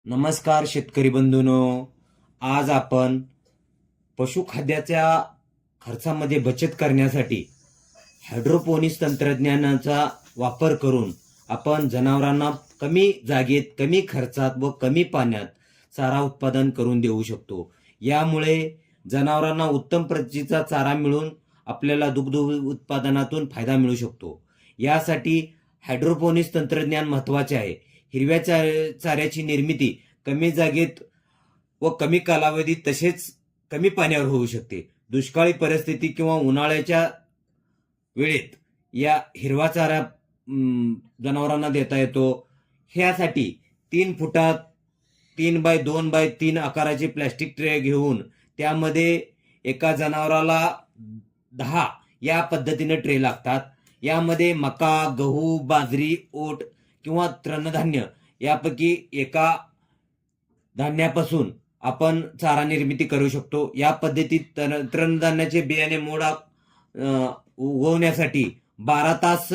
नमस्कार शेतकरी बंधूंनो, आज आपण पशुखाद्याच्या खर्चामध्ये बचत करण्यासाठी हायड्रोपोनिक्स तंत्रज्ञानाचा वापर करून आपण जनावरांना कमी जागेत, कमी खर्चात व कमी पाण्यात चारा उत्पादन करून देऊ शकतो। यामुळे जनावरांना उत्तम प्रतीचा चारा मिळून आपल्याला दुग्ध उत्पादनातून फायदा मिळू शकतो। यासाठी हायड्रोपोनिक्स तंत्रज्ञान महत्त्वाचे आहे। हिरव्या चाऱ्याची निर्मिती कमी जागेत व कमी कालावधीत तसेच कमी पाण्यावर होऊ शकते। दुष्काळी परिस्थिती किंवा उन्हाळ्याच्या वेळेत या हिरवा चारा जनावरांना देता येतो। ह्यासाठी 3 फुटात 3x2x3 आकाराचे प्लास्टिक ट्रे घेऊन त्यामध्ये एका जनावराला 10 या पद्धतीने ट्रे लागतात। यामध्ये मका, गहू, बाजरी, ओट किंवा तृणधान्य यापैकी एका धान्यापासून आपण चारा निर्मिती करू शकतो। या पद्धतीत तृणधान्याचे बियाणे मोड उगवण्यासाठी 12 तास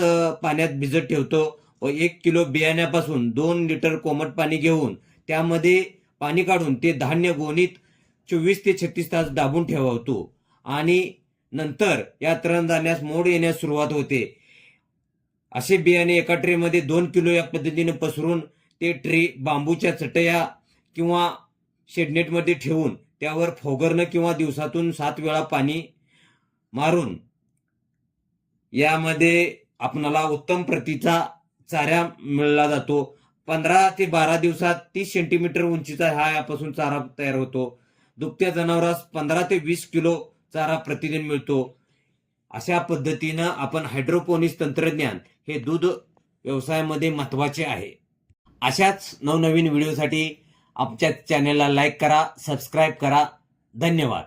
पाण्यात भिजत ठेवतो व 1 किलो बियाण्यापासून 2 लिटर कोमट पाणी घेऊन त्यामध्ये पाणी काढून ते धान्य गोणीत 24 ते 36 तास दाबून ठेवतो आणि नंतर या तृणधान्यास मोड येण्यास सुरुवात होते। असे बियाणे एका ट्रेमध्ये 2 किलो या पद्धतीने पसरून ते ट्रे बांबूच्या चटया किंवा शेडनेटमध्ये ठेवून त्यावर फोगरणं किंवा दिवसातून 7 वेळा पाणी मारून यामध्ये आपणाला उत्तम प्रतीचा चारा मिळला जातो। 15 ते 12 दिवसात 30 सेंटीमीटर उंचीचा हा यापासून चारा तयार होतो। दुभत्या जनावरास 15 ते 20 किलो चारा प्रतिदिन मिळतो। अशा पद्धतीनं आपण हायड्रोपोनिक्स तंत्रज्ञान हे दूध व्यवसायामध्ये महत्त्वाचे आहे। अशाच नवनवीन व्हिडिओसाठी आमच्या चॅनलला लाईक करा, सबस्क्राईब करा। धन्यवाद।